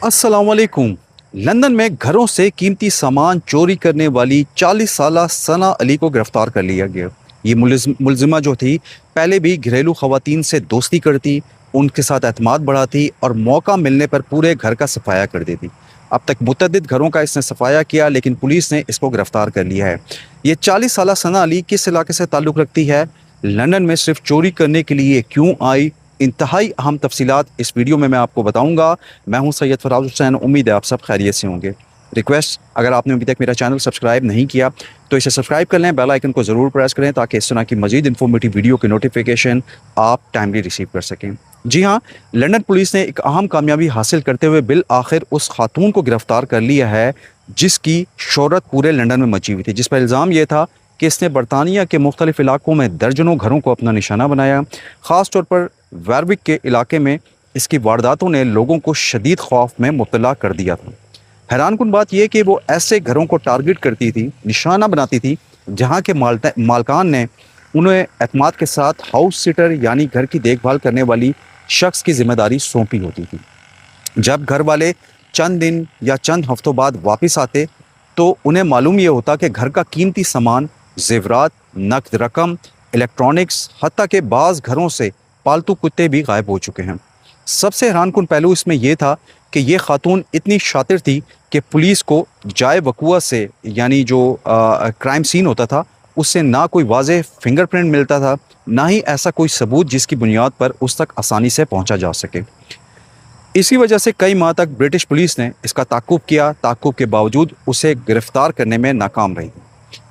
अस्सलाम वालेकुम। लंदन में घरों से कीमती सामान चोरी करने वाली 40 साला सना अली को गिरफ्तार कर लिया गया। ये मुलजिमा जो थी, पहले भी घरेलू खवातीन से दोस्ती करती, उनके साथ एतमाद बढ़ाती और मौका मिलने पर पूरे घर का सफाया कर देती। अब तक मुतअद्दिद घरों का इसने सफाया किया, लेकिन पुलिस ने इसको गिरफ्तार कर लिया है। ये 40 साला सना अली किस इलाके से ताल्लुक़ रखती है, लंदन में सिर्फ चोरी करने के लिए क्यों आई, इंतहाई अहम तफसीलात इस वीडियो में मैं आपको बताऊंगा। मैं हूं सैयद फराज हुसैन, उम्मीद है आप सब खैरियत से होंगे। रिक्वेस्ट, अगर आपने अभी तक मेरा चैनल सब्सक्राइब नहीं किया तो इसे सब्सक्राइब कर लें, बेल आइकन को ज़रूर प्रेस करें ताकि इस तरह की मजीद इन्फॉर्मेटिव वीडियो की नोटिफिकेशन आप टाइमली रिसीव कर सकें। जी हाँ, लंदन पुलिस ने एक अहम कामयाबी हासिल करते हुए बिल आखिर उस खातून को गिरफ्तार कर लिया है जिसकी शोहरत पूरे लंदन में मची हुई थी, जिस पर इल्ज़ाम यह था कि इसने बरतानिया के मुख्तलिफ इलाकों में दर्जनों घरों को अपना निशाना बनाया। ख़ास तौर पर वारविक के इलाके में इसकी वारदातों ने लोगों को शदीद खौफ में मुब्तला कर दिया था। हैरानकुन बात यह कि वो ऐसे घरों को टारगेट करती थी, निशाना बनाती थी, जहां के मालकान ने उन्हें एतमाद के साथ हाउस सिटर यानी घर की देखभाल करने वाली शख्स की जिम्मेदारी सौंपी होती थी। जब घर वाले चंद दिन या चंद हफ्तों बाद वापस आते तो उन्हें मालूम यह होता कि घर का कीमती सामान, जेवरात, नकद रकम, इलेक्ट्रॉनिक्स, हत्ता के बाज़ घरों से पालतू कुत्ते भी गायब हो चुके हैं। सबसे हैरानकुन पहलू इसमें यह था कि ये खातून इतनी शातिर थी कि पुलिस को जाए वक़ुआ से, यानी जो क्राइम सीन होता था, उससे ना कोई वाज़ेह फिंगरप्रिंट मिलता था, ना ही ऐसा कोई सबूत जिसकी बुनियाद पर उस तक आसानी से पहुंचा जा सके। इसी वजह से कई माह तक ब्रिटिश पुलिस ने इसका ताक़ुब किया, ताक़ुब के बावजूद उसे गिरफ़्तार करने में नाकाम रही।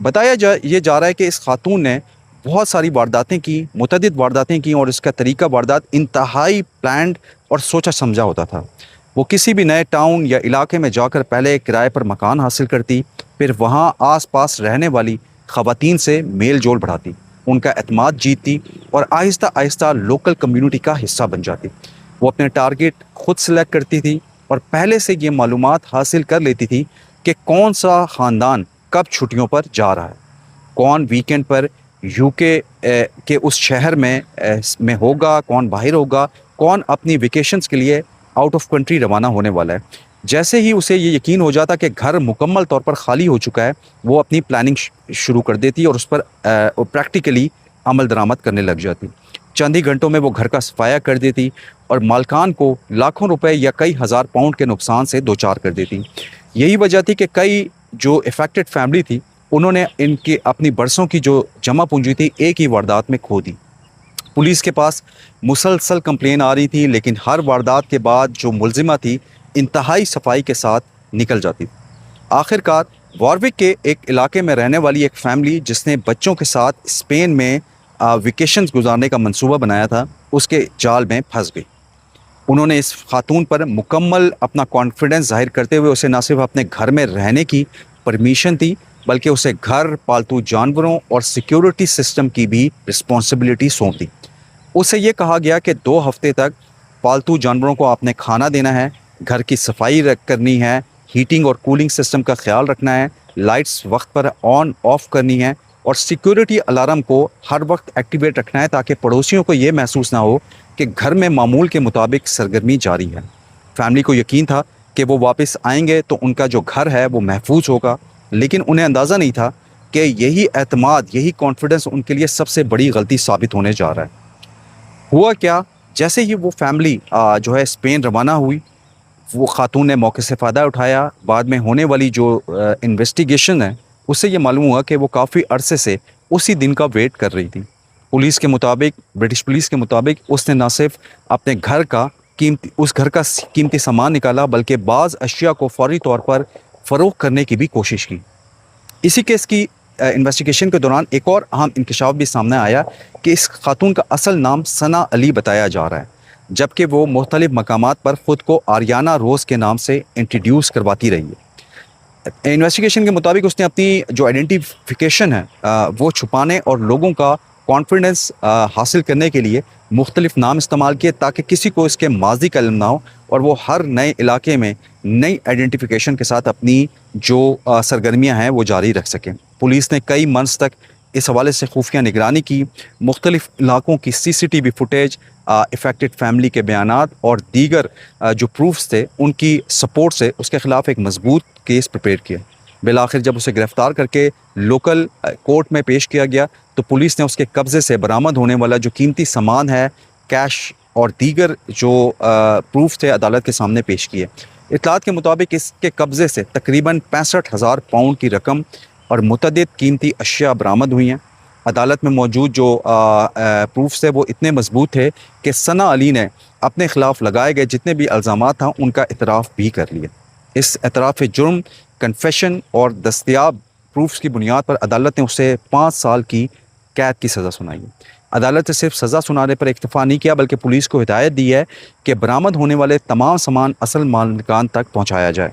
बताया ये जा रहा है कि इस खातून ने बहुत सारी वारदातें की, मुतअद्दिद वारदातें की, और इसका तरीका वारदात इंतहाई प्लान्ड और सोचा समझा होता था। वो किसी भी नए टाउन या इलाके में जाकर पहले किराए पर मकान हासिल करती, फिर वहाँ आस पास रहने वाली ख़वातीन से मेल जोल बढ़ाती, उनका एतमाद जीतती और आहिस्ता आहिस्ता लोकल कम्युनिटी का हिस्सा बन जाती। वो अपने टारगेट खुद सेलेक्ट करती थी और पहले से ये मालूमात हासिल कर लेती थी कि कौन सा ख़ानदान कब छुट्टियों पर जा रहा है, कौन वीकेंड पर यूके के उस शहर में होगा, कौन बाहर होगा, कौन अपनी वेकेशंस के लिए आउट ऑफ कंट्री रवाना होने वाला है। जैसे ही उसे ये यकीन हो जाता कि घर मुकम्मल तौर पर खाली हो चुका है, वो अपनी प्लानिंग शुरू कर देती और उस पर प्रैक्टिकली अमल दरामद करने लग जाती। चंद ही घंटों में वो घर का सफाया कर देती और मालकान को लाखों रुपए या कई हज़ार पाउंड के नुकसान से दो चार कर देती। यही वजह थी कि कई जो इफ़ेक्टेड फैमिली थी, उन्होंने इनकी अपनी बरसों की जो जमा पूंजी थी एक ही वारदात में खो दी। पुलिस के पास मुसलसल कंप्लेन आ रही थी, लेकिन हर वारदात के बाद जो मुलजिमा थी इंतहाई सफाई के साथ निकल जाती थी। आखिरकार वॉरविक के एक इलाके में रहने वाली एक फैमिली जिसने बच्चों के साथ स्पेन में वेकेशंस गुजारने का मंसूबा बनाया था, उसके जाल में फंस गई। उन्होंने इस खातून पर मुकम्मल अपना कॉन्फिडेंस जाहिर करते हुए उसे न सिर्फ अपने घर में रहने की परमिशन दी, बल्कि उसे घर, पालतू जानवरों और सिक्योरिटी सिस्टम की भी रिस्पॉन्सिबिलिटी सौंप दी। उसे ये कहा गया कि 2 हफ्ते तक पालतू जानवरों को आपने खाना देना है, घर की सफाई करनी है, हीटिंग और कूलिंग सिस्टम का ख्याल रखना है, लाइट्स वक्त पर ऑन ऑफ करनी है और सिक्योरिटी अलार्म को हर वक्त एक्टिवेट रखना है ताकि पड़ोसियों को ये महसूस ना हो कि घर में मामूल के मुताबिक सरगर्मी जारी है। फैमिली को यकीन था कि वो वापस आएंगे तो उनका जो घर है वो महफूज होगा, लेकिन उन्हें अंदाज़ा नहीं था कि यही एतमाद, यही कॉन्फिडेंस उनके लिए सबसे बड़ी गलती साबित होने जा रहा है। हुआ क्या, जैसे ही वो फैमिली जो है स्पेन रवाना हुई, वो खातून ने मौके से फ़ायदा उठाया। बाद में होने वाली जो इन्वेस्टिगेशन है, उससे ये मालूम हुआ कि वो काफ़ी अरसे से उसी दिन का वेट कर रही थी। पुलिस के मुताबिक, ब्रिटिश पुलिस के मुताबिक, उसने न सिर्फ अपने घर का कीमती सामान निकाला, बल्कि बाज़ अशिया को फौरी तौर पर फ़रोख्त करने की भी कोशिश की। इसी केस की इन्वेस्टिगेशन के दौरान एक और अहम इंकशाफ भी सामने आया कि इस खातून का असल नाम सना अली बताया जा रहा है, जबकि वो मुख्तलिफ मकामात पर ख़ुद को आरियाना रोज़ के नाम से इंट्रोड्यूस करवाती रही है। इन्वेस्टिगेशन के मुताबिक उसने अपनी जो आइडेंटिफिकेशन है वो छुपाने और लोगों का कॉन्फिडेंस हासिल करने के लिए मुख्तलिफ नाम इस्तेमाल किए ताकि किसी को इसके माजी का इल्म ना हो और वो हर नए इलाके में नई आइडेंटिफिकेशन के साथ अपनी जो सरगर्मियां हैं वो जारी रख सकें। पुलिस ने कई मंथ्स तक इस हवाले से खुफिया निगरानी की, मुख्तलिफ इलाकों की CCTV फुटेज, इफ़ेक्टेड फैमिली के बयानात और दीगर जो प्रूफ्स थे उनकी सपोर्ट से उसके ख़िलाफ़ एक मजबूत केस प्रिपेयर किया। बिलाखिर जब उसे गिरफ़्तार करके लोकल कोर्ट में पेश किया गया तो पुलिस ने उसके कब्ज़े से बरामद होने वाला जो कीमती सामान है, कैश और दीगर जो प्रूफ थे अदालत के सामने पेश किए। इत्तलात के मुताबिक इसके कब्ज़े से तकरीबन 65,000 पाउंड की रकम और मुतअद्दिद कीमती अशिया बरामद हुई हैं। अदालत में मौजूद जो प्रूफ्स थे वो इतने मजबूत थे कि सना अली ने अपने ख़िलाफ़ लगाए गए जितने भी इल्ज़ामात था उनका इतराफ़ भी कर लिया। इस एतराफ़ जुर्म, कन्फेशन और दस्तयाब प्रूफ्स की बुनियाद पर अदालत ने उसे 5 साल की कैद की सज़ा सुनाई है। अदालत ने सिर्फ सज़ा सुनाने पर इक्तफ़ा नहीं किया बल्कि पुलिस को हिदायत दी है कि बरामद होने वाले तमाम सामान असल मालिकान तक पहुँचाया जाए।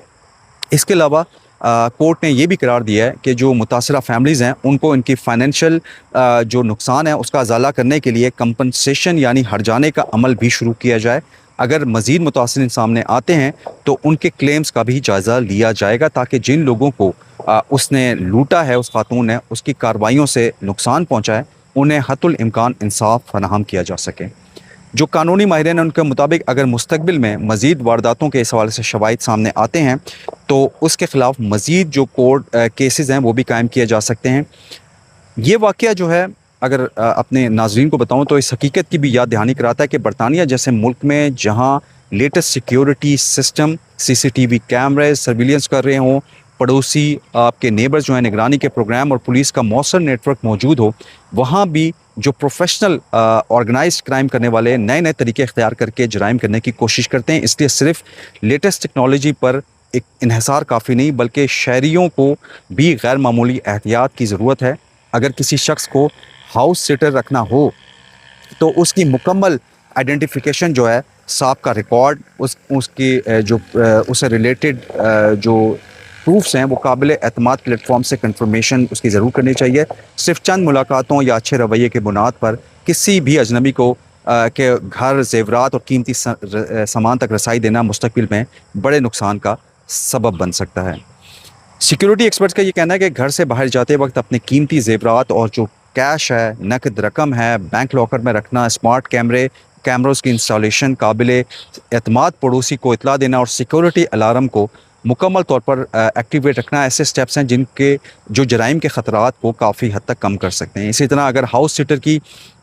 इसके अलावा कोर्ट ने यह भी करार दिया है कि जो मुतासरा फैमिलीज़ हैं उनको इनकी फ़ाइनेंशियल जो नुकसान है उसका अज़ाला करने के लिए कंपनसेशन यानी हर्जाने का अमल भी शुरू किया जाए। अगर मज़ीद मुतासरीन सामने आते हैं तो उनके क्लेम्स का भी जायज़ा लिया जाएगा ताकि जिन लोगों को उसने लूटा है, उस खातून ने उसकी कार्रवाइयों से नुकसान पहुँचा है, उन्हें हत्तुल इम्कान इंसाफ फराहम किया जा सके। जो कानूनी माहिरीन हैं उनके मुताबिक अगर मुस्तकबिल में मज़ीद वारदातों के इस हवाले से शवाहिद सामने आते हैं तो उसके ख़िलाफ़ मज़ीद जो कोर्ट केसेस हैं वो भी कायम किए जा सकते हैं। ये वाक़या जो है अगर अपने नाज़रीन को बताऊं तो इस हकीकत की भी याद दहानी कराता है कि बरतानिया जैसे मुल्क में जहां लेटेस्ट सिक्योरिटी सिस्टम, CCTV कैमरे सर्विलेंस कर रहे हों, पड़ोसी आपके नेबर्स जो हैं निगरानी के प्रोग्राम और पुलिस का मौसर नेटवर्क मौजूद हो, वहाँ भी जो प्रोफेशनल ऑर्गेनाइज्ड क्राइम करने वाले नए नए तरीके इख्तियार करके जराइम करने की कोशिश करते हैं। इसलिए सिर्फ लेटेस्ट टेक्नोलॉजी पर एक इन्हिसार काफ़ी नहीं बल्कि शहरियों को भी गैर मामूली एहतियात की ज़रूरत है। अगर किसी शख्स को हाउस सिटर रखना हो तो उसकी मुकम्मल आइडेंटिफिकेशन जो है, साहब का रिकॉर्ड, उसकी जो उससे रिलेटेड जो प्रूफ्स हैं वो काबिल एतमाद प्लेटफॉर्म से कंफर्मेशन उसकी ज़रूर करनी चाहिए। सिर्फ चंद मुलाकातों या अच्छे रवैये के बुनियाद पर किसी भी अजनबी को के घर, ज़ेवरात और कीमती सामान तक रसाई देना मुस्तकबिल में बड़े नुकसान का सबब बन सकता है। सिक्योरिटी एक्सपर्ट्स का ये कहना है कि घर से बाहर जाते वक्त अपने कीमती ज़ेवरात और जो कैश है, नकद रकम है, बैंक लॉकर में रखना, स्मार्ट कैमरों की इंस्टॉलेशन, काबिल एतमाद पड़ोसी को इतला देना और सिक्योरिटी अलार्म को मुकम्मल तौर पर एक्टिवेट रखना ऐसे स्टेप्स हैं जिनके जो जराइम के ख़तरात को काफ़ी हद तक कम कर सकते हैं। इसी तरह अगर हाउस सिटर की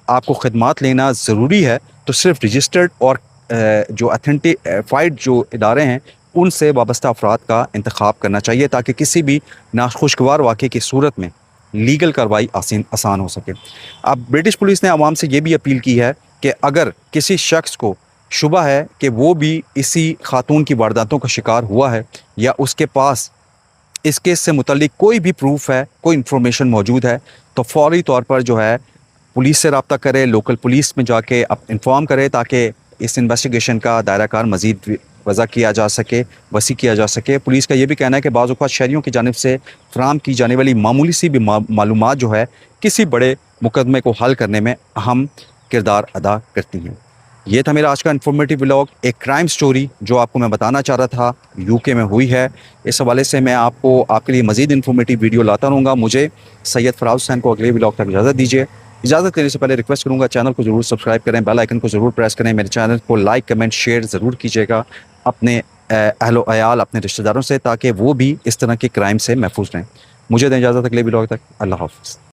आपको खिदमात लेना ज़रूरी है तो सिर्फ रजिस्टर्ड और जो अथेंटिफाइड जो इदारे हैं उनसे वाबस्ता अफराद का इंतखाब करना चाहिए ताकि किसी भी नाखुशगवार वाक़े की सूरत में लीगल कार्रवाई आसान हो सके। अब ब्रिटिश पुलिस ने आवाम से ये भी अपील की है कि अगर किसी शख्स को शुबा है कि वो भी इसी खातून की वारदातों का शिकार हुआ है या उसके पास इस केस से मुतल्लिक कोई भी प्रूफ है, कोई इन्फॉर्मेशन मौजूद है, तो फ़ौरी तौर पर जो है पुलिस से रब्ता करे, लोकल पुलिस में जाके इन्फॉर्म करे ताकि इस इन्वेस्टिगेशन का दायरा कार मज़ीद वज़ा किया जा सके, वसी किया जा सके। पुलिस का ये भी कहना है कि बाज़ औक़ात शहरियों की जानिब से फ़राहम की जाने वाली मामूली सी भी मालूमात जो है किसी बड़े मुकदमे को हल करने में अहम किरदार अदा करती हैं। ये था मेरा आज का इन्फॉर्मेटिव व्लॉग, एक क्राइम स्टोरी जो आपको मैं बताना चाह रहा था UK में हुई है। इस हवाले से मैं आपके लिए मज़ीद इन्फॉर्मेटिव वीडियो लाता रहूँगा। मुझे सैयद फराज हुसैन को अगले व्लॉग तक इजाज़त दीजिए। इजाज़त लेने से पहले रिक्वेस्ट करूँगा चैनल को ज़रूर सब्सक्राइब करें, बेल आइकन को ज़रूर प्रेस करें, मेरे चैनल को लाइक, कमेंट, शेयर ज़रूर कीजिएगा अपने अहलो अयाल, अपने रिश्तेदारों से, ताकि वो भी इस तरह के क्राइम से महफूज रहें। मुझे दें इजाज़त अगले व्लॉग तक। अल्लाह हाफ़िज़।